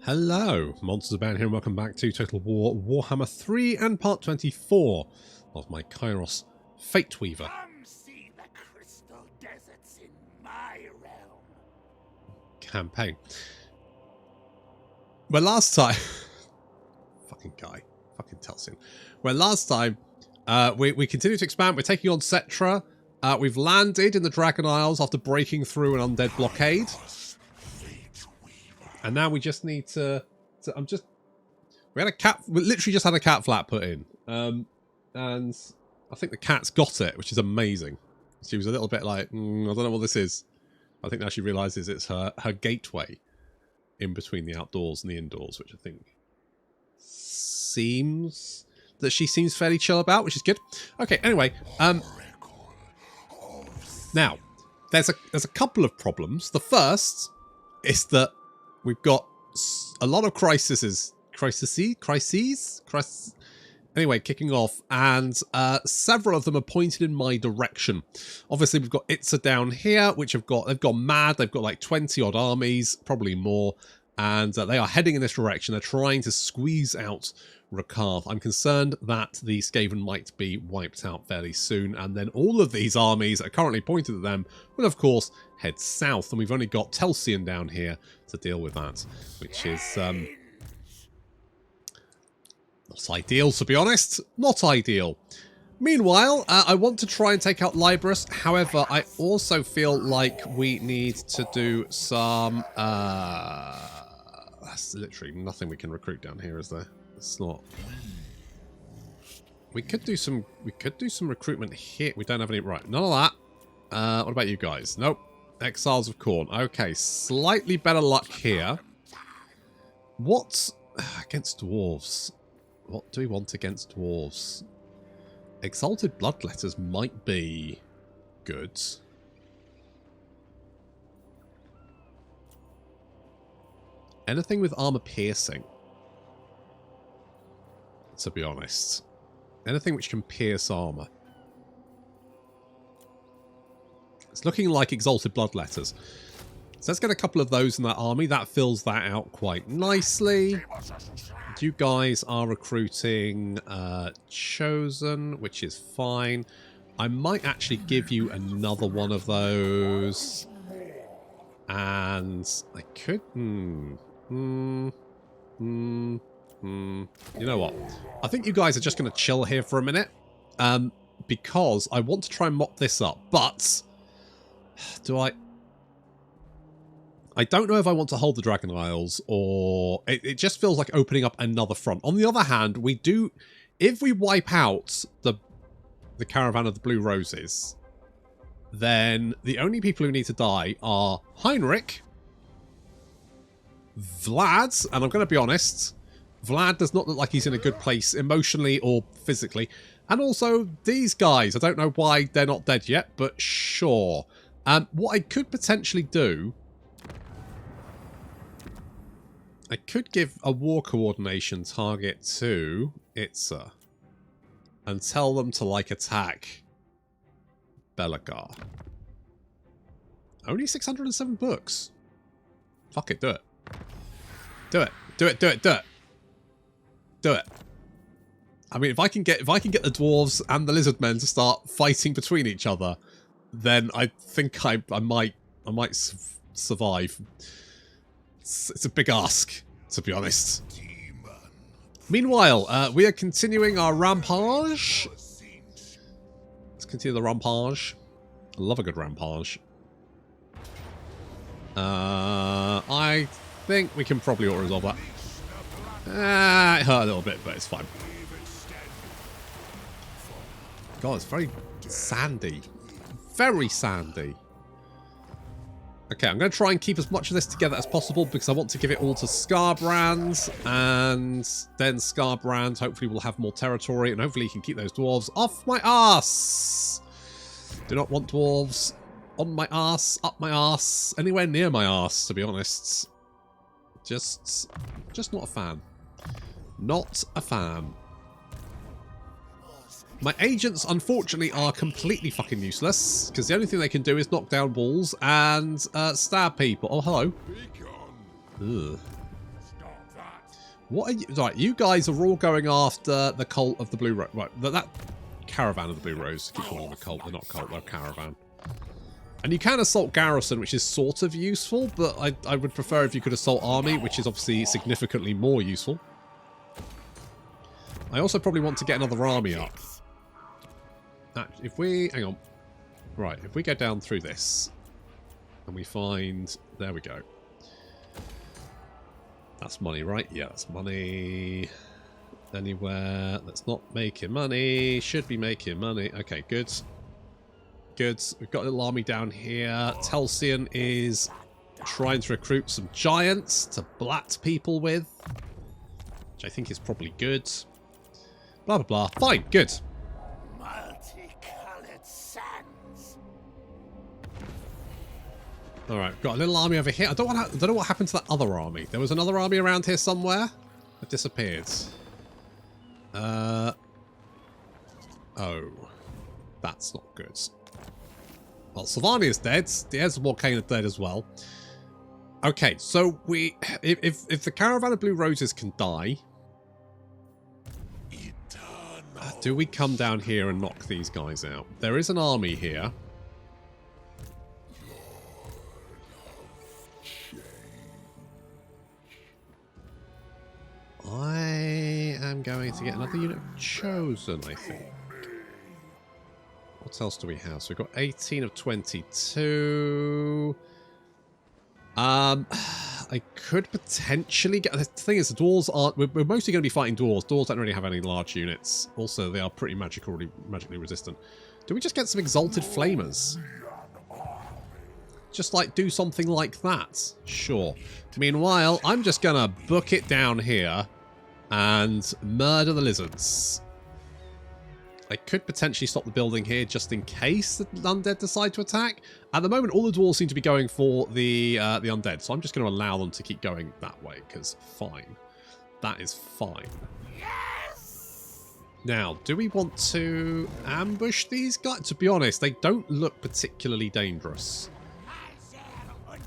Hello, Monsters Abound here and welcome back to Total War Warhammer 3 and part 24 of my Kairos Fateweaver Come see the crystal deserts in my realm. campaign. Well, last time... fucking guy. Fucking Telsin. Well, last time, we continue to expand. We're taking on Cetra. We've landed in the Dragon Isles after breaking through an undead blockade. And now we just need to we literally just had a cat flat put in. And I think the cat's got it, which is amazing. She was a little bit like, I don't know what this is. I think now she realizes it's her gateway in between the outdoors and the indoors, which I think seems that she seems fairly chill about, which is good. Okay, anyway, now there's a couple of problems. The first is that we've got a lot of crises, anyway, kicking off, and several of them are pointed in my direction. Obviously, we've got Itza down here, which they've gone mad. They've got like 20 odd armies, probably more, and they are heading in this direction. They're trying to squeeze out Rakath. I'm concerned that the Skaven might be wiped out fairly soon, and then all of these armies that are currently pointed at them will, of course, head south, and we've only got Telsian down here to deal with that, which is not ideal, to be honest. Not ideal. Meanwhile, I want to try and take out Libris. However, I also feel like we need to do some... That's literally nothing we can recruit down here, is there? It's not. We could do some recruitment here. We don't have any. Right, none of that. What about you guys? Nope. Exiles of Khorne. Okay, slightly better luck here. What against dwarves? What do we want against dwarves? Exalted Bloodletters might be good. Anything with armor piercing, to be honest. Anything which can pierce armor. It's looking like Exalted Bloodletters. So let's get a couple of those in that army. That fills that out quite nicely. You guys are recruiting Chosen, which is fine. I might actually give you another one of those. And I could... You know what? I think you guys are just going to chill here for a minute. Because I want to try and mop this up. But... do I... I don't know if I want to hold the Dragon Isles, or... It just feels like opening up another front. On the other hand, we do... If we wipe out the Caravan of the Blue Roses, then the only people who need to die are Heinrich, Vlad, and I'm going to be honest, Vlad does not look like he's in a good place emotionally or physically. And also these guys. I don't know why they're not dead yet, but sure. What I could potentially do... I could give a war coordination target to Itza and tell them to, like, attack Belagar. Only 607 books. Fuck it, do it. Do it. Do it, do it, do it. Do it. I mean, if I can get the dwarves and the lizard men to start fighting between each other, then I think I might survive. It's a big ask, to be honest. Meanwhile, we are continuing our rampage. Let's continue the rampage. I love a good rampage. I think we can probably auto-resolve that. It hurt a little bit, but it's fine. God, it's very sandy. Very sandy. Okay, I'm going to try and keep as much of this together as possible because I want to give it all to Scarbrand, and then Scarbrand hopefully will have more territory, and hopefully he can keep those dwarves off my ass. Do not want dwarves on my ass, up my ass, anywhere near my ass, to be honest. Just not a fan. Not a fan. My agents, unfortunately, are completely fucking useless, because the only thing they can do is knock down walls and stab people. Oh, hello. Ugh. What are you... Right, you guys are all going after the cult of the Blue Rose. Right, that caravan of the Blue Rose. I keep calling them a cult. They're not cult, they're a caravan. And you can assault garrison, which is sort of useful, but I would prefer if you could assault army, which is obviously significantly more useful. I also probably want to get another army up. If we... Hang on. Right, if we go down through this, and we find... There we go. That's money, right? Yeah, that's money. Anywhere that's not making money. Should be making money. Okay, good. Good. We've got a little army down here. Telsian is trying to recruit some giants to blat people with, which I think is probably good. Blah, blah, blah. Fine, good. Multicolored sands. Alright, we've got a little army over here. I don't know what happened to that other army. There was another army around here somewhere. It disappeared. Oh. That's not good. Well, Sylvania's dead. The Heirs of Morcaine are dead as well. Okay, so if the Caravan of Blue Roses can die, do we come down here and knock these guys out? There is an army here. I am going to get another unit of Chosen, I think. What else do we have? So we've got 18 of 22. I could potentially get... The thing is, the dwarves aren't... We're mostly going to be fighting dwarves. Dwarves don't really have any large units. Also, they are pretty magically resistant. Do we just get some Exalted Flamers? Just, like, do something like that? Sure. Meanwhile, I'm just going to book it down here and murder the lizards. I could potentially stop the building here just in case the undead decide to attack. At the moment, all the dwarves seem to be going for the undead, so I'm just going to allow them to keep going that way, because fine. That is fine. Yes! Now, do we want to ambush these guys? To be honest, they don't look particularly dangerous.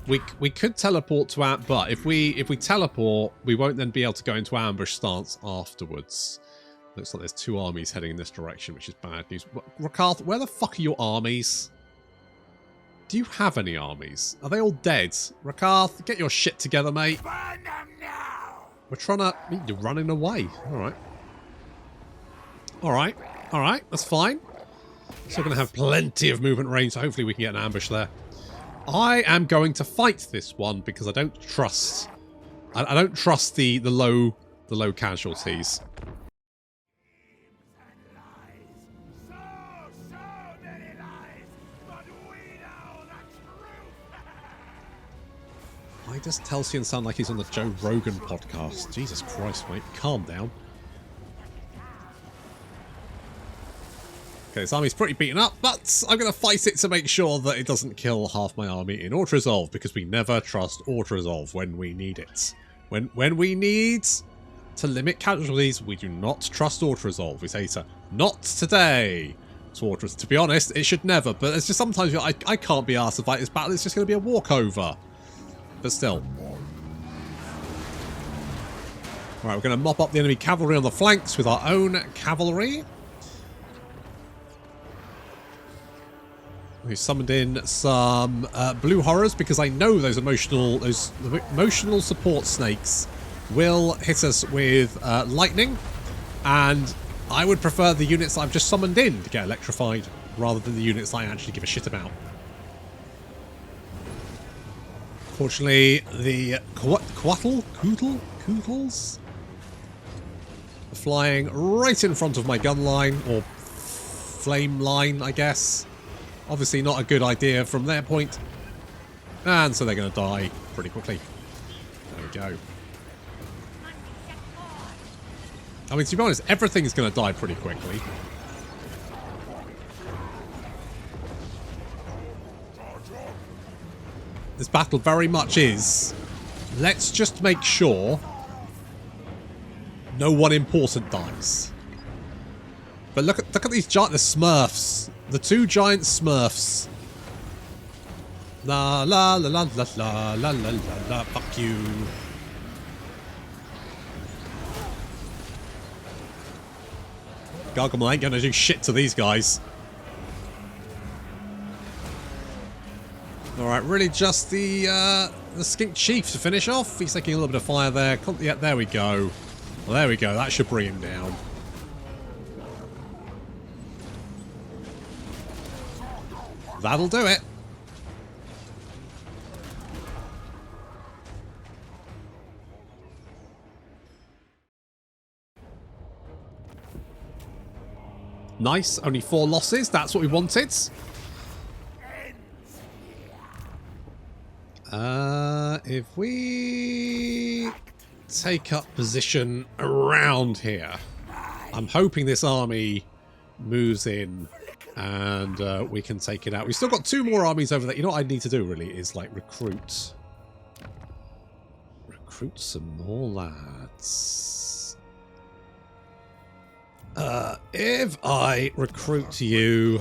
We could teleport to ambush, but if we teleport, we won't then be able to go into ambush stance afterwards. Looks like there's two armies heading in this direction, which is bad news. Rakarth, where the fuck are your armies? Do you have any armies? Are they all dead? Rakarth, get your shit together, mate. Burn them now. We're trying to... You're running away. Alright. Alright. Alright, that's fine. Still going to have plenty of movement range, so hopefully we can get an ambush there. I am going to fight this one because I don't trust... I don't trust the low casualties. Why does Telsian sound like he's on the Joe Rogan podcast? Jesus Christ, mate. Calm down. Okay, this army's pretty beaten up, but I'm going to fight it to make sure that it doesn't kill half my army in Auto-Resolve, because we never trust Auto-Resolve when we need it. When we need to limit casualties, we do not trust Auto-Resolve. We say to, not today. To be honest, it should never, but it's just sometimes I can't be asked to fight this battle. It's just going to be a walkover. But still. Right, we're going to mop up the enemy cavalry on the flanks with our own cavalry. We summoned in some blue horrors because I know those emotional support snakes will hit us with lightning, and I would prefer the units I've just summoned in to get electrified rather than the units I actually give a shit about. Fortunately, the Kootles are flying right in front of my gun line, or flame line, I guess. Obviously not a good idea from their point. And so they're going to die pretty quickly. There we go. I mean, to be honest, everything's going to die pretty quickly. This battle very much is, let's just make sure no one important dies. But look at these giant, the Smurfs. The two giant Smurfs. La la la la la la la la la la, fuck you. Gargamel ain't gonna do shit to these guys. Alright, really just the Skink Chief to finish off. He's taking a little bit of fire there. Yeah, there we go. Well, there we go. That should bring him down. That'll do it. Nice. Only 4 losses. That's what we wanted. If we take up position around here, I'm hoping this army moves in and we can take it out. We've still got 2 more armies over there. You know what I need to do really is like recruit some more lads. If I recruit you,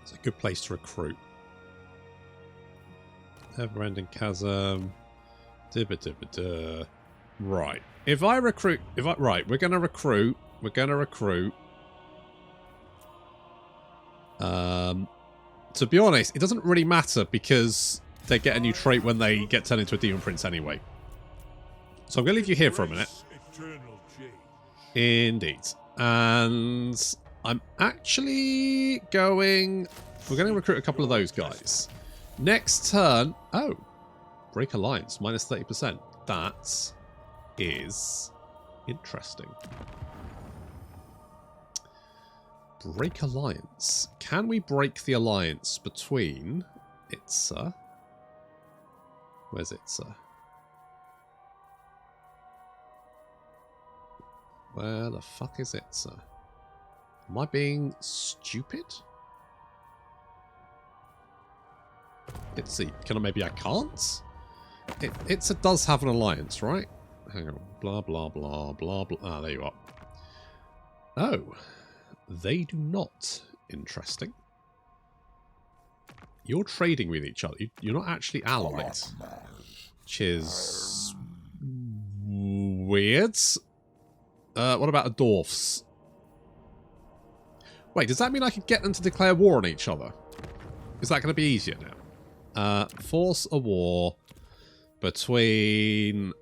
it's a good place to recruit. Never-ending chasm. Right. If I recruit, right, we're gonna recruit. To be honest, it doesn't really matter because they get a new trait when they get turned into a demon prince anyway. So I'm gonna leave you here for a minute. Indeed. And I'm actually going... We're going to recruit a couple of those guys. Next turn... Oh. Break alliance. Minus 30%. That is interesting. Break alliance. Can we break the alliance between Itza? Where's Itza? Where the fuck is Itza? Am I being stupid? Itza, maybe I can't? Itza does have an alliance, right? Hang on. Blah, blah, blah, blah, blah. Ah, there you are. Oh. They do not. Interesting. You're trading with each other. You're not actually allied. Which is... weird. What about the dwarfs? Wait, does that mean I can get them to declare war on each other? Is that going to be easier now? Force a war between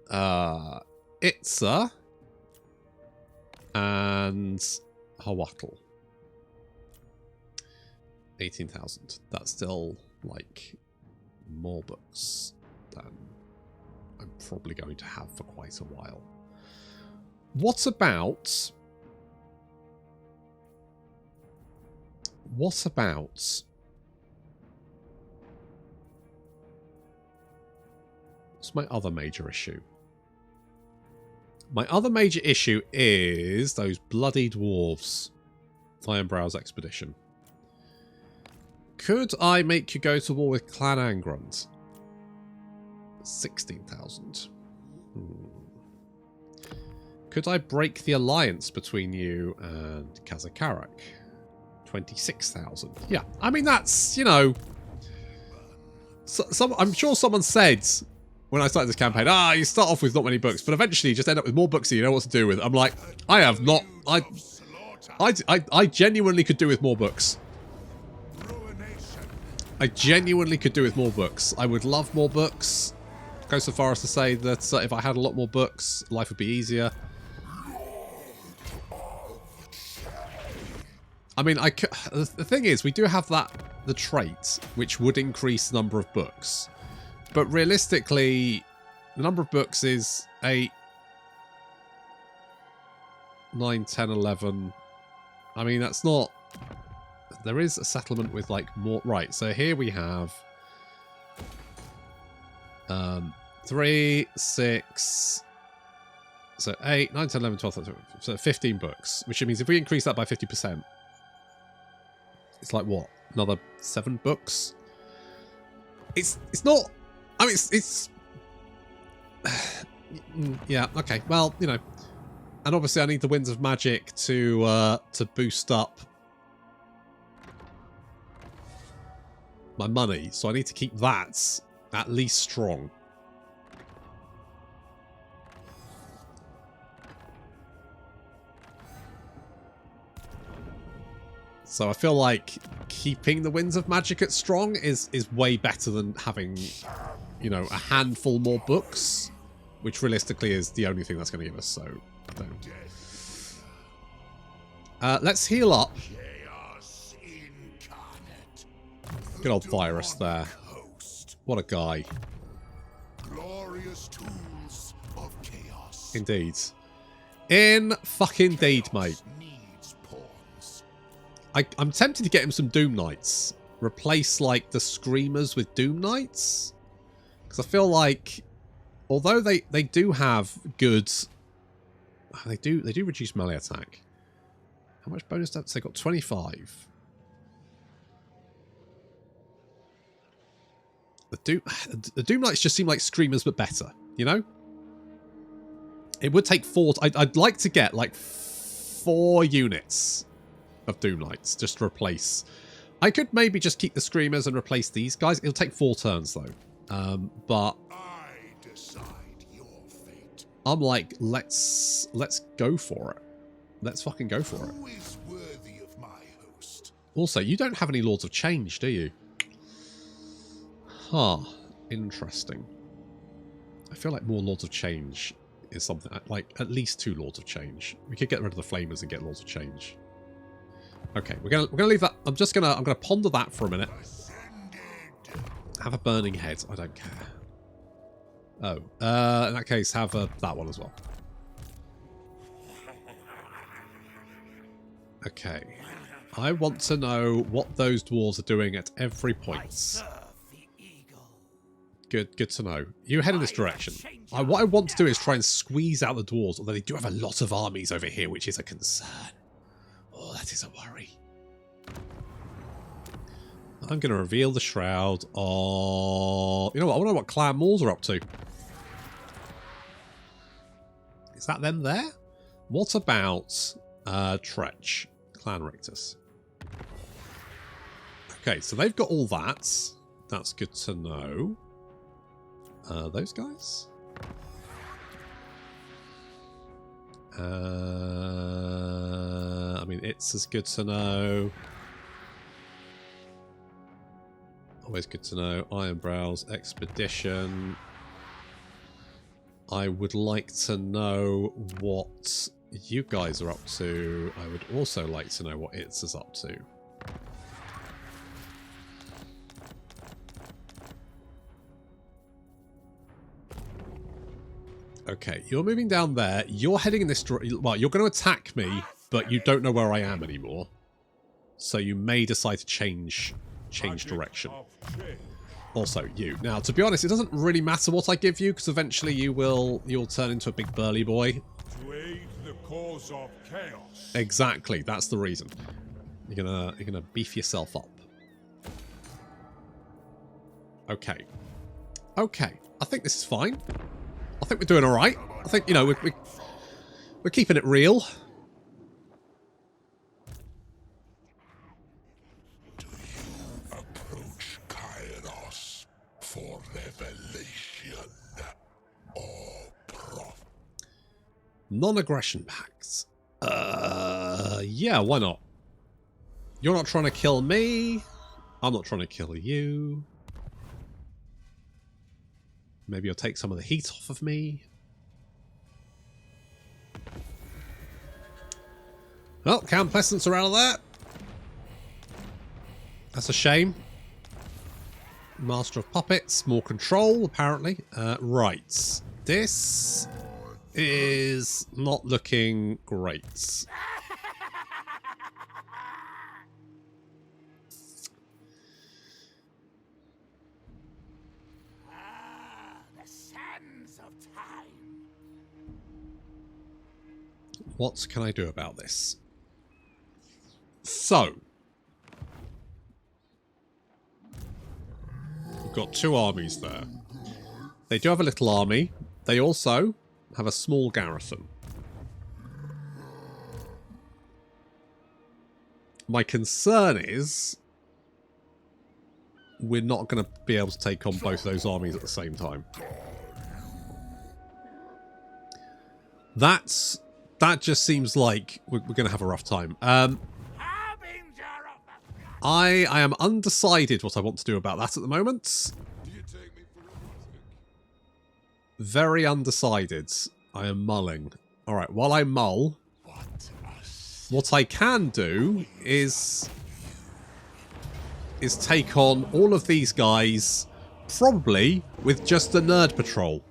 Itza and Hawatl. 18,000. That's still, like, more books than I'm probably going to have for quite a while. What about... What's my other major issue? My other major issue is those bloody dwarves. Ironbrow's expedition. Could I make you go to war with Clan Angrund? 16,000. Could I break the alliance between you and Kazakarak? 26,000. Yeah, I mean, that's, you know... I'm sure someone said when I started this campaign, you start off with not many books, but eventually you just end up with more books than you know what to do with. I'm like, I have not... I genuinely could do with more books. I genuinely could do with more books. I would love more books. Go so far as to say that if I had a lot more books, life would be easier. I mean, the thing is, we do have the trait, which would increase the number of books. But realistically, the number of books is 8, 9, 10, 11. I mean, that's not... There is a settlement with, like, more... Right, so here we have... 3, 6... So 8, 9, 10, 11, 12, 13, so 15 books. Which means if we increase that by 50%... It's like, what? Another 7 books? It's not... I mean, it's... yeah, okay. Well, you know. And obviously I need the Winds of Magic to boost up my money. So I need to keep that at least strong. So I feel like keeping the Winds of Magic at strong is way better than having, you know, a handful more books, which realistically is the only thing that's going to give us. So I don't. Let's heal up. Good old Virus there. What a guy. Glorious tools of chaos. Indeed. In fucking deed, mate. I'm tempted to get him some Doom Knights. Replace, like, the Screamers with Doom Knights. Because I feel like, although they do have good... They do reduce melee attack. How much bonus stats? They got 25. The Doom Knights just seem like Screamers, but better, you know? It would take 4... I'd like to get, like, 4 units of Doom Knights just to replace. I could maybe just keep the Screamers and replace these guys. It'll take 4 turns, though. But... I decide your fate. I'm like, let's go for it. Let's fucking go for it. Who is worthy of my host? Also, you don't have any Lords of Change, do you? Huh. Interesting. I feel like more Lords of Change is something like at least 2 Lords of Change. We could get rid of the Flamers and get Lords of Change. Okay, we're gonna leave that. I'm gonna ponder that for a minute. Have a burning head. I don't care. Oh, in that case, have that one as well. Okay. I want to know what those dwarves are doing at every point. Good to know. You head in this direction. What I want to do is try and squeeze out the dwarves, although they do have a lot of armies over here, which is a concern. Oh, that is a worry. I'm going to reveal the shroud of... You know what? I want to know what Clan Mauls are up to. Is that them there? What about Tzeentch? Clan Rictus. Okay, so they've got all that. That's good to know. Those guys? I mean, it's as good to know. Always good to know. Ironbrows, Expedition. I would like to know what you guys are up to. I would also like to know what it's is up to. Okay, you're moving down there. You're heading in this direction. Well, you're going to attack me, but you don't know where I am anymore. So you may decide to change direction. Also, you. Now, to be honest, it doesn't really matter what I give you, because eventually you'll turn into a big burly boy. To aid the cause of chaos. Exactly, that's the reason. You're gonna beef yourself up. Okay. Okay. I think this is fine. I think we're doing all right. I think, you know, we're keeping it real. Do you approach Kairos for revelation or profit? Non-aggression pacts. Yeah, why not? You're not trying to kill me. I'm not trying to kill you. Maybe you'll take some of the heat off of me. Well, Count Pleasance are out of there. That's a shame. Master of Puppets, more control, apparently. Right. This is not looking great. What can I do about this? So, we've got 2 armies there. They do have a little army. They also have a small garrison. My concern is we're not going to be able to take on both of those armies at the same time. That just seems like we're going to have a rough time. Harbinger I am undecided what I want to do about that at the moment. Do you take me for a lunatic? Very undecided. I am mulling. Alright, while I mull, what I can do is take on all of these guys, probably with just a nerd patrol.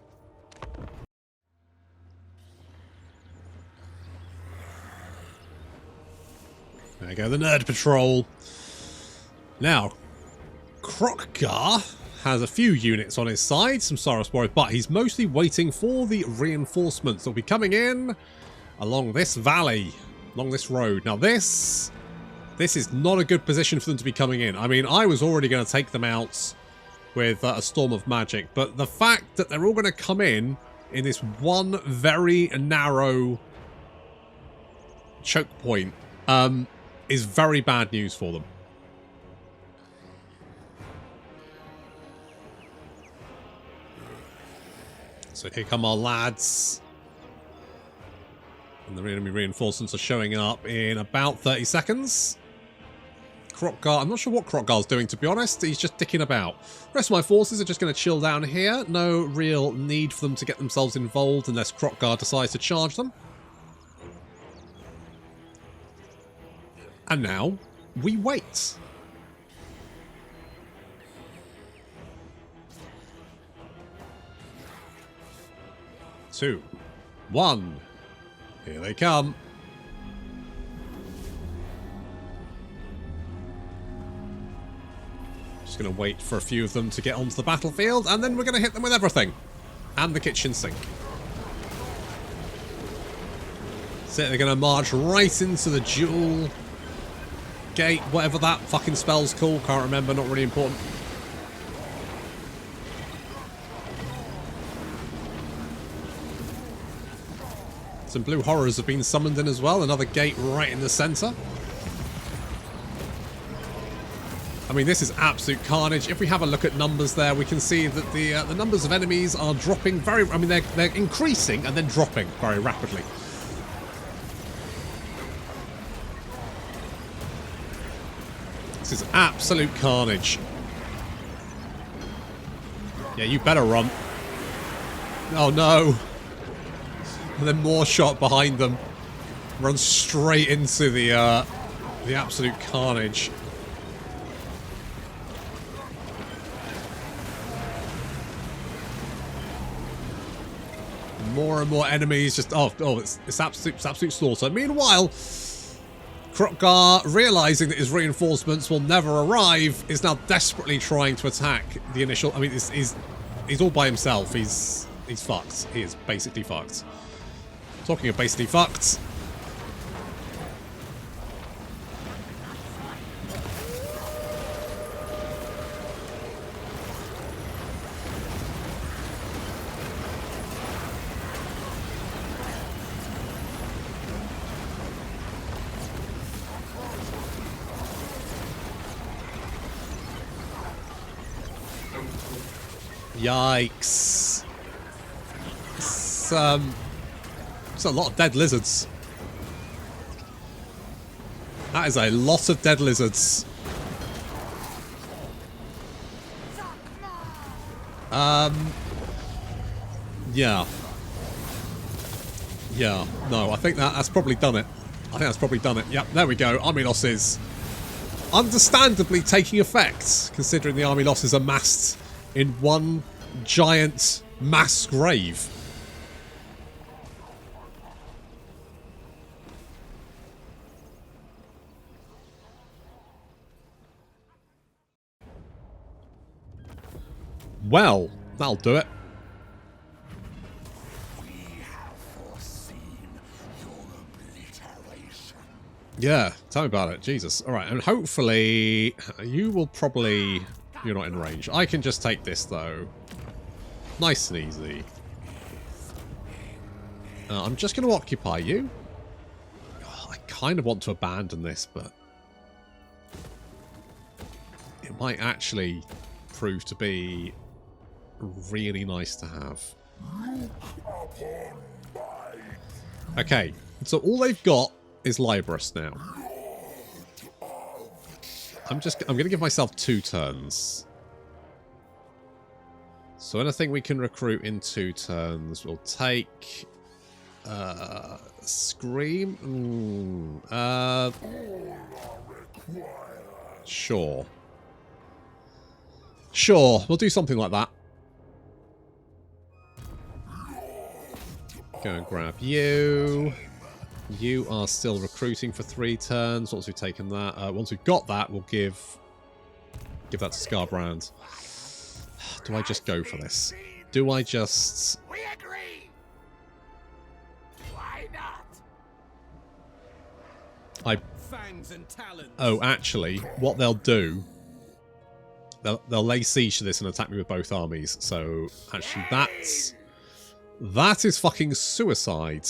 There we go, the nerd patrol. Now, Kroq-Gar has a few units on his side, some Saurus warriors, but he's mostly waiting for the reinforcements that will be coming in along this valley, along this road. Now this is not a good position for them to be coming in. I mean, I was already going to take them out with a storm of magic, but the fact that they're all going to come in this one very narrow choke point is very bad news for them. So here come our lads. And the enemy reinforcements are showing up in about 30 seconds. Kroq-Gar, I'm not sure what Kroq-Gar's doing, to be honest. He's just dicking about. The rest of my forces are just going to chill down here. No real need for them to get themselves involved unless Kroq-Gar decides to charge them. And now, we wait. Two, one. Here they come. Just going to wait for a few of them to get onto the battlefield, and then we're going to hit them with everything. And the kitchen sink. So they're going to march right into the dual gate, whatever that fucking spell's called. Can't remember, not really important. Some blue horrors have been summoned in as well. Another gate right in the centre. I mean, this is absolute carnage. If we have a look at numbers there, we can see that the numbers of enemies are dropping very... I mean, they're increasing and then dropping very rapidly. This is absolute carnage. Yeah, you better run. Oh, no. And then more shot behind them. Run straight into the absolute carnage. More and more enemies just... Oh, it's absolute slaughter. Meanwhile, Kroq-Gar, realizing that his reinforcements will never arrive, is now desperately trying to attack the initial... I mean, he's all by himself. He's fucked. He is basically fucked. Talking of basically fucked. Yikes. It's a lot of dead lizards. That is a lot of dead lizards. Yeah. Yeah, no, I think that's probably done it. I think that's probably done it. Yep, there we go. Army losses. Understandably taking effect, considering the army losses are massed in one giant mass grave. Well, that'll do it. We have foreseen your obliteration. Yeah, tell me about it. Jesus. Alright, and hopefully you will probably... You're not in range. I can just take this, though. Nice and easy. I'm just going to occupy you. I kind of want to abandon this, but... it might actually prove to be really nice to have. Okay, so all they've got is Libris now. I'm going to give myself 2 turns. So anything we can recruit in 2 turns, we'll take... Scream? Sure. Sure, we'll do something like that. Go and grab you. You are still recruiting for 3 turns. Once we've taken that, once we've got that, we'll give that to Scarbrand. Do I just go for this? Do I just... We agree. Why not? Fangs and talons. Oh, actually, what they'll do... They'll lay siege to this and attack me with both armies. So, actually, that is fucking suicide.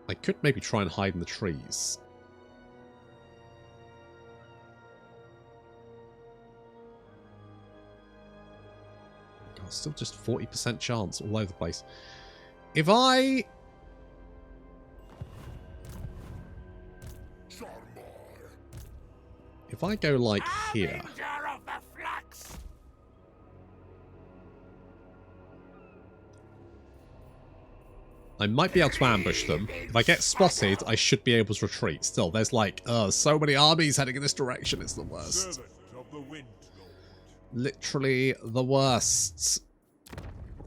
I could maybe try and hide in the trees. God, still just 40% chance all over the place. If I... If I go like here... Harbinger of the flux. I might be able to ambush them. If I get spotted, I should be able to retreat. Still, there's like, so many armies heading in this direction. It's the worst. Literally the worst.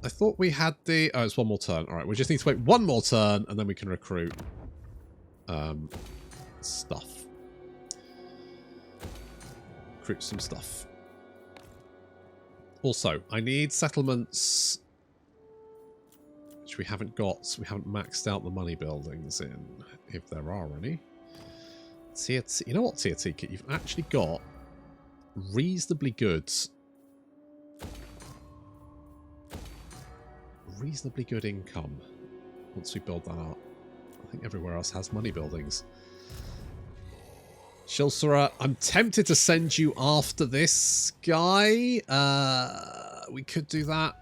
I thought we had the... Oh, it's 1 more turn. Alright, we just need to wait 1 more turn, and then we can recruit stuff. Recruit some stuff. Also, I need settlements... which we haven't got. We haven't maxed out the money buildings in, if there are any. Tier T, you know what, Tier T kit? You've actually got reasonably good income once we build that up. I think everywhere else has money buildings. Shilsera, I'm tempted to send you after this guy. We could do that.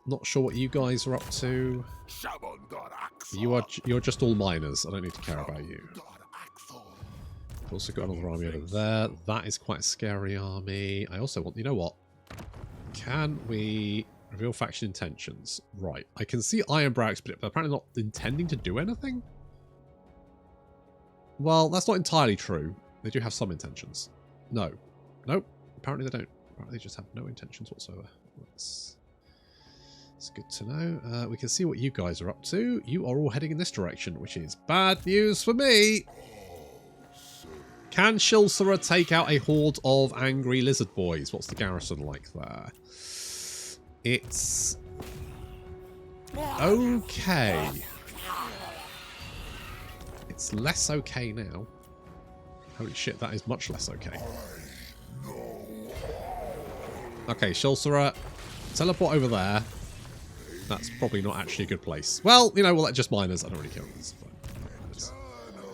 Not sure what you guys are up to. You're just all miners. I don't need to care about you. I've also got another army over there. That is quite a scary army. I also want... You know what? Can we reveal faction intentions? Right. I can see Ironbrow Expedition, but apparently not intending to do anything. Well, that's not entirely true. They do have some intentions. No. Nope. Apparently they don't. Apparently they just have no intentions whatsoever. It's good to know. We can see what you guys are up to. You are all heading in this direction, which is bad news for me. Can Shilsera take out a horde of angry lizard boys? What's the garrison like there? It's... okay. It's less okay now. Holy shit, that is much less okay. Okay, Shilsera, teleport over there. That's probably not actually a good place. Well, you know, we'll let just miners. I don't really care.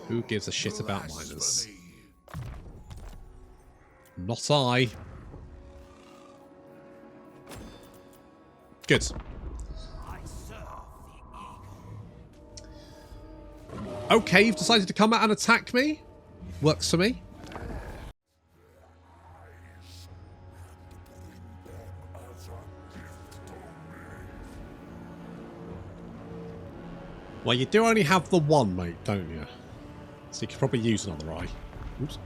Who gives a shit about miners? Not I. Good. Okay, you've decided to come out and attack me. Works for me. Well, you do only have the one, mate, don't you? So you could probably use another eye. Oops.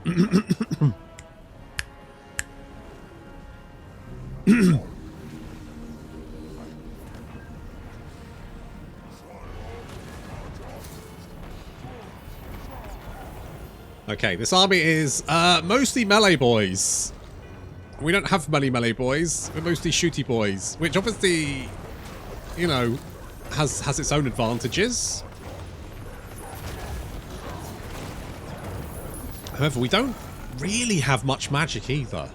Okay, this army is mostly melee boys. We don't have many melee boys. We're mostly shooty boys, which obviously, you know, has its own advantages. However, we don't really have much magic either.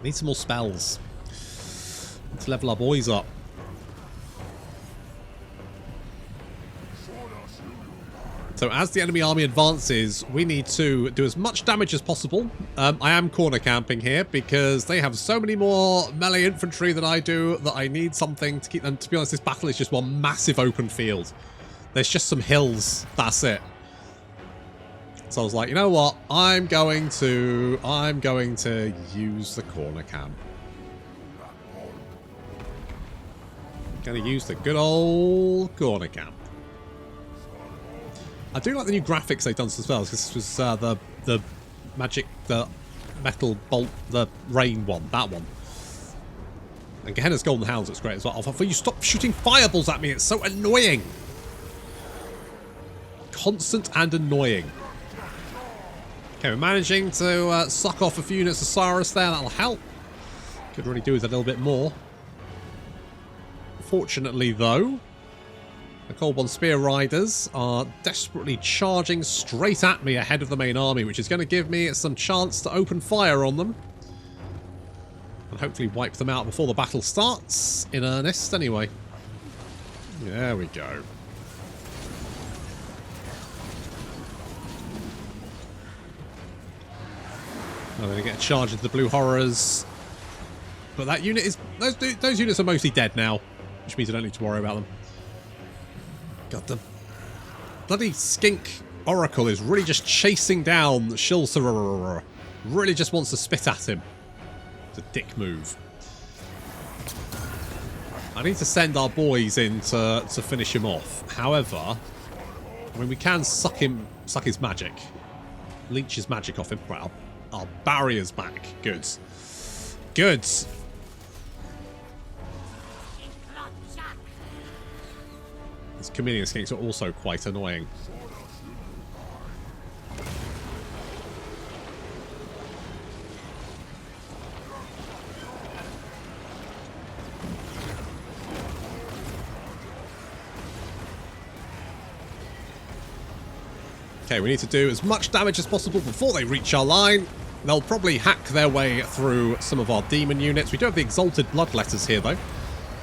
Need some more spells. Let's level our boys up. So as the enemy army advances, we need to do as much damage as possible. I am corner camping here because they have so many more melee infantry than I do that I need something to keep them. To be honest, this battle is just one massive open field. There's just some hills. That's it. So I was like, you know what? I'm going to use the corner cam. Gonna use the good old corner cam. I do like the new graphics they've done as well, because this was the metal bolt, the rain one, that one. And Gehenna's Golden Hounds looks great as well. Oh, you stop shooting fireballs at me, it's so annoying. Constant and annoying. Okay, we're managing to suck off a few units of Cyrus there, that'll help. Could really do with a little bit more. Fortunately, though, the Cold Spear Riders are desperately charging straight at me ahead of the main army, which is going to give me some chance to open fire on them. And hopefully wipe them out before the battle starts, in earnest anyway. There we go. I'm going to get a charge into the Blue Horrors. But that unit is... Those units are mostly dead now, which means I don't need to worry about them. God, the bloody skink Oracle is really just chasing down Shilsarr. Really just wants to spit at him. It's a dick move. I need to send our boys in to finish him off. However, I mean, we can suck his magic. Leech his magic off him. Right, our barrier's back. Good. Good. These chameleon skinks are also quite annoying. Okay, we need to do as much damage as possible before they reach our line. They'll probably hack their way through some of our demon units. We do have the Exalted Bloodletters here, though.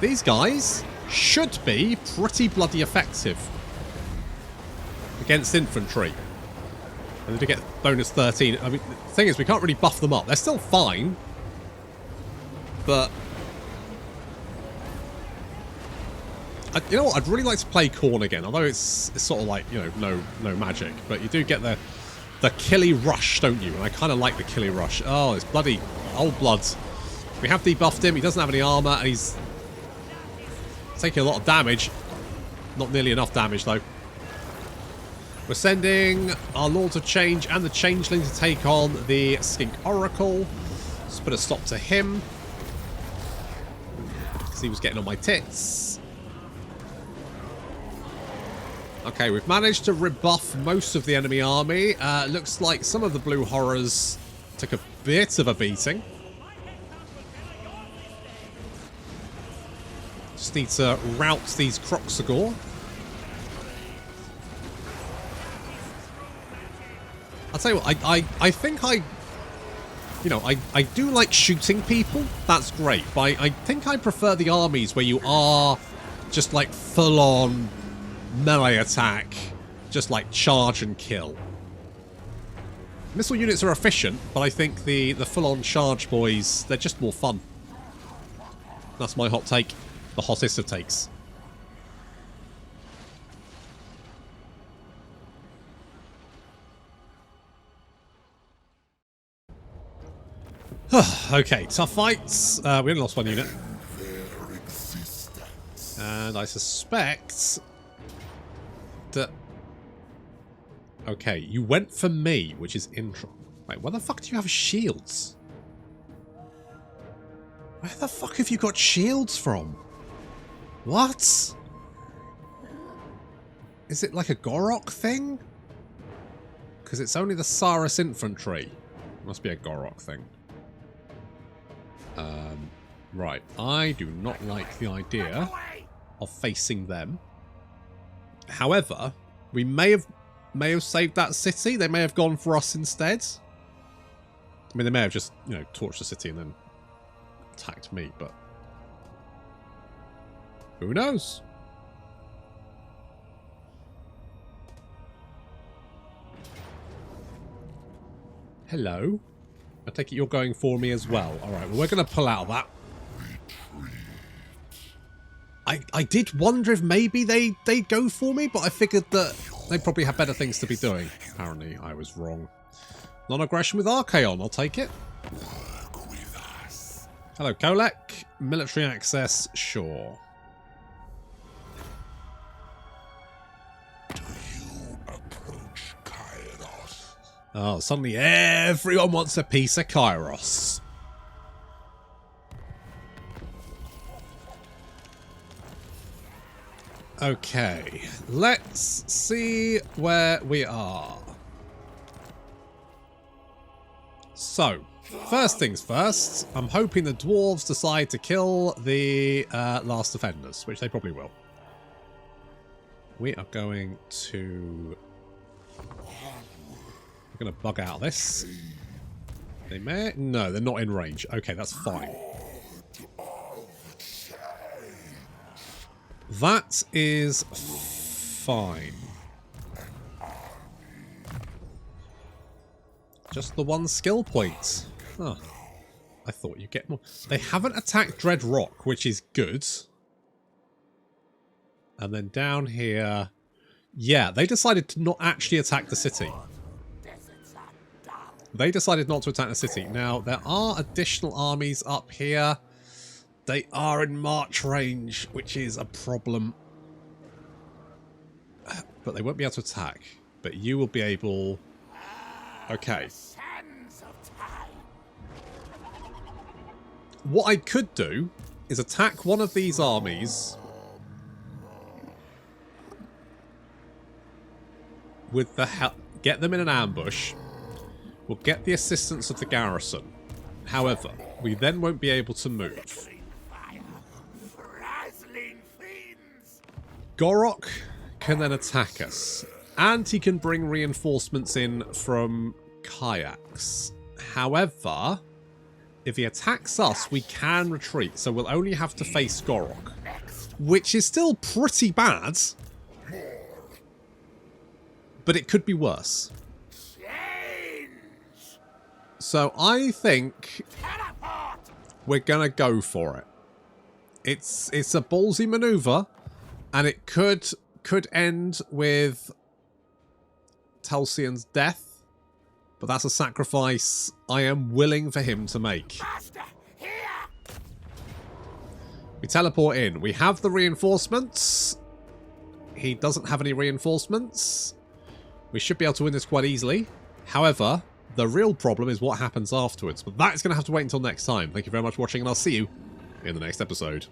These guys should be pretty bloody effective against infantry. And they do get bonus 13. I mean, the thing is, we can't really buff them up. They're still fine. But... you know what? I'd really like to play Khorne again, although it's sort of like, you know, no magic. But you do get the Killy Rush, don't you? And I kind of like the Killy Rush. Oh, it's bloody old blood. We have debuffed him. He doesn't have any armor, and he's taking a lot of damage. Not nearly enough damage, though. We're sending our Lords of Change and the Changeling to take on the Skink Oracle. Let's put a stop to him, because he was getting on my tits. Okay, we've managed to rebuff most of the enemy army. Looks like some of the Blue Horrors took a bit of a beating. Just need to rout these Kroxigor. I'll tell you what, I think you know, I do like shooting people. That's great. But I think I prefer the armies where you are just like full-on melee attack, just like charge and kill. Missile units are efficient, but I think the full-on charge boys, they're just more fun. That's my hot take. The hottest of takes. Okay, tough fights. We only lost one unit. And I suspect that... Okay, you went for me, which is intro. Wait, where the fuck do you have shields? Where the fuck have you got shields from? What? Is it like a Gorok thing? Because it's only the Saras infantry. Must be a Gorok thing. Right. I do not like the idea of facing them. However, we may have saved that city. They may have gone for us instead. I mean, they may have just, you know, torched the city and then attacked me, but who knows? Hello. I take it you're going for me as well. All right, well, we're going to pull out of that. I did wonder if maybe they'd go for me, but I figured that they probably have better things to be doing. Apparently, I was wrong. Non-aggression with Archaon, I'll take it. Hello, Kolek. Military access, sure. Do you approach Kairos? Oh, suddenly everyone wants a piece of Kairos. Okay, let's see where we are. So, first things first, I'm hoping the dwarves decide to kill the last defenders, which they probably will. We are going to... We're going to bug out of this. They may... No, they're not in range. Okay, that's fine. That is fine. Just the one skill point. Huh. I thought you'd get more. They haven't attacked Dread Rock, which is good. And then down here... Yeah, they decided to not actually attack the city. They decided not to attack the city. Now, there are additional armies up here. They are in march range, which is a problem. But they won't be able to attack. But you will be able... Okay. What I could do is attack one of these armies with the help, get them in an ambush. We'll get the assistance of the garrison. However, we then won't be able to move. Gorok can then attack us, and he can bring reinforcements in from kayaks. However, if he attacks us, we can retreat, so we'll only have to face Gorok, which is still pretty bad, but it could be worse. So I think we're gonna go for it. It's a ballsy maneuver. And it could end with Talsion's death, but that's a sacrifice I am willing for him to make. We teleport in. We have the reinforcements. He doesn't have any reinforcements. We should be able to win this quite easily. However, the real problem is what happens afterwards. But that is going to have to wait until next time. Thank you very much for watching, and I'll see you in the next episode.